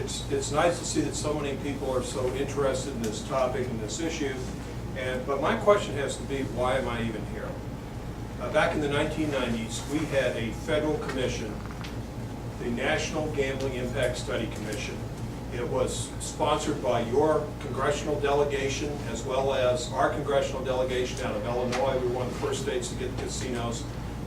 it's nice to see that so many people are so interested in this topic and this issue. But my question has to be, why am I even here? Back in the 1990s, we had a federal commission, the National Gambling Impact Study Commission. It was sponsored by your congressional delegation as well as our congressional delegation out of Illinois. We were one of the first states to get casinos.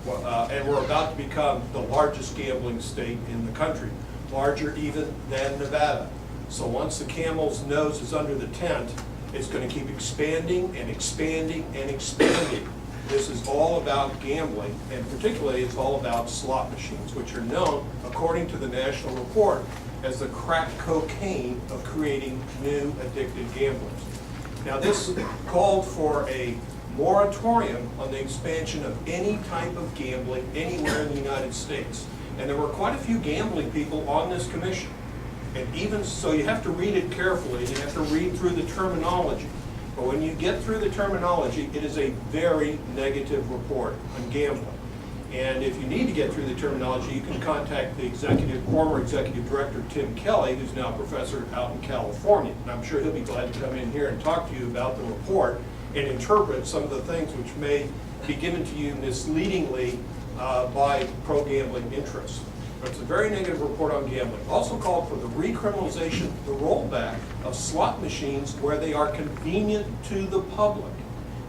And we're about to become the largest gambling state in the country, larger even than Nevada. So once the camel's nose is under the tent, it's going to keep expanding and expanding and expanding. This is all about gambling, and particularly it's all about slot machines, which are known, according to the national report, as the crack cocaine of creating new addicted gamblers. Now this called for a moratorium on the expansion of any type of gambling anywhere in the United States. And there were quite a few gambling people on this commission. And even so, you have to read it carefully, and you have to read through the terminology. But when you get through the terminology, it is a very negative report on gambling. And if you need to get through the terminology, you can contact the former executive director, Tim Kelly, who's now a professor out in California. And I'm sure he'll be glad to come in here and talk to you about the report and interpret some of the things which may be given to you misleadingly by pro-gambling interests. But it's a very negative report on gambling. Also called for the recriminalization, the rollback of slot machines where they are convenient to the public.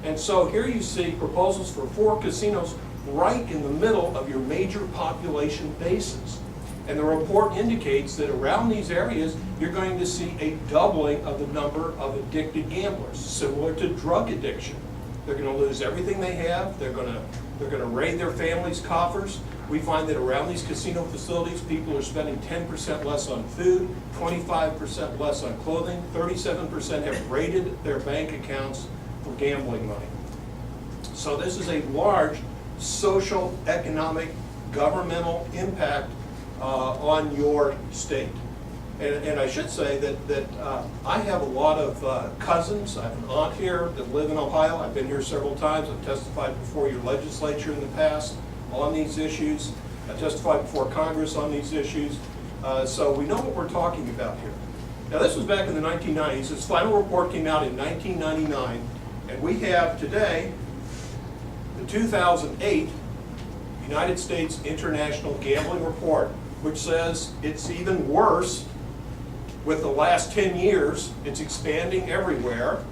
And so here you see proposals for 4 casinos right in the middle of your major population bases. And the report indicates that around these areas, you're going to see a doubling of the number of addicted gamblers, similar to drug addiction. They're going to lose everything they have. They're going to raid their families' coffers. We find that around these casino facilities, people are spending 10% less on food, 25% less on clothing, 37% have raided their bank accounts for gambling money. So this is a large social, economic, governmental impact on your state. And I should say that I have a lot of cousins. I have an aunt here that live in Ohio. I've been here several times. I've testified before your legislature in the past on these issues. I testified before Congress on these issues. So we know what we're talking about here. Now this was back in the 1990s. This final report came out in 1999. And we have today the 2008 United States International Gambling Report, which says it's even worse with the last 10 years. It's expanding everywhere.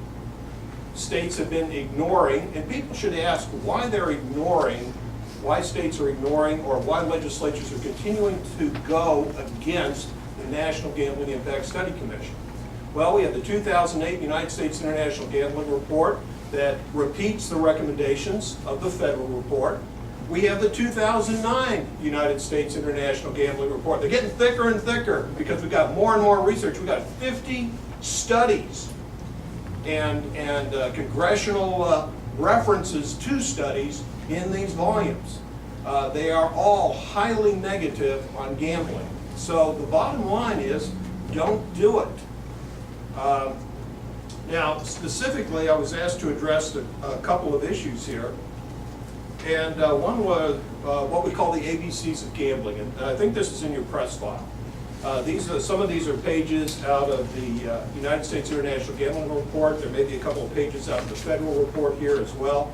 States have been ignoring, and people should ask why they're ignoring, why states are ignoring, or why legislatures are continuing to go against the National Gambling Impact Study Commission. Well, we have the 2008 United States International Gambling Report that repeats the recommendations of the federal report. We have the 2009 United States International Gambling Report. They're getting thicker and thicker because we've got more and more research. We've got 50 studies and congressional references to studies in these volumes. They are all highly negative on gambling. So the bottom line is, don't do it. Now, specifically, I was asked to address a couple of issues here. And one was what we call the ABCs of gambling. And I think this is in your press file. Some of these are pages out of the United States International Gambling Report. There may be a couple of pages out of the federal report here as well.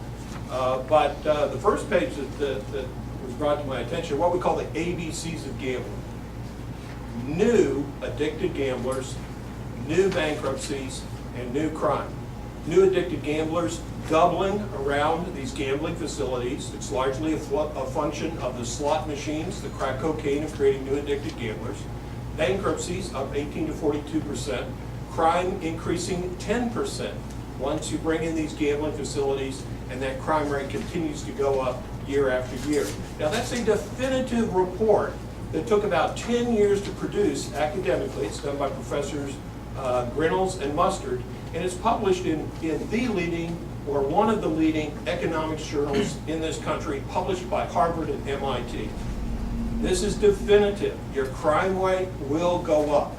But the first page that was brought to my attention, what we call the ABCs of gambling. New addicted gamblers, new bankruptcies, and new crime. New addicted gamblers doubling around these gambling facilities. It's largely a function of the slot machines, the crack cocaine of creating new addicted gamblers. Bankruptcies up 18 to 42%. Crime increasing 10% once you bring in these gambling facilities, and that crime rate continues to go up year after year. Now that's a definitive report that took about 10 years to produce academically. It's done by professors Grinnells and Mustard, and it's published in the leading, or one of the leading economics journals in this country, published by Harvard and MIT. This is definitive. Your crime rate will go up.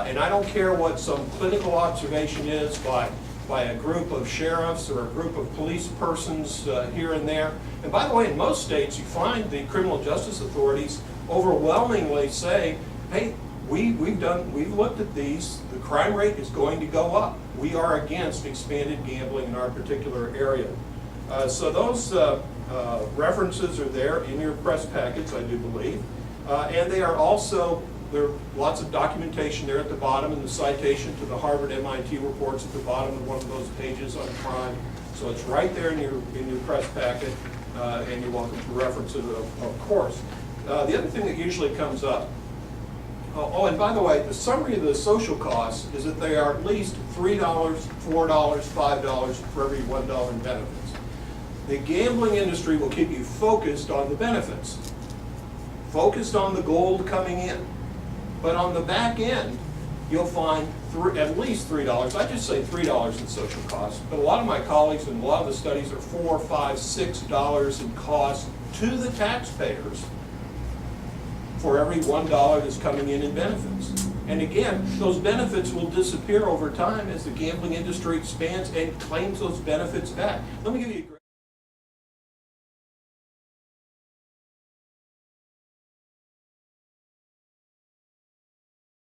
And I don't care what some clinical observation is by a group of sheriffs or a group of police persons here and there. And by the way, in most states, you find the criminal justice authorities overwhelmingly say, hey, we've looked at these. The crime rate is going to go up. We are against expanded gambling in our particular area. So those references are there in your press packets, I do believe. And they are also, there are lots of documentation there at the bottom, and the citation to the Harvard MIT reports at the bottom of one of those pages on crime. So it's right there in your press packet, and you're welcome to reference it, of course. The other thing that usually comes up, oh, and by the way, the summary of the social costs is that they are at least $3, $4, $5 for every $1 in benefits. The gambling industry will keep you focused on the benefits, focused on the gold coming in. But on the back end, you'll find at least $3. I just say $3 in social costs, but a lot of my colleagues and a lot of the studies are $4, $5, $6 in cost to the taxpayers for every $1 that's coming in benefits. And again, those benefits will disappear over time as the gambling industry expands and claims those benefits back. Let me give you a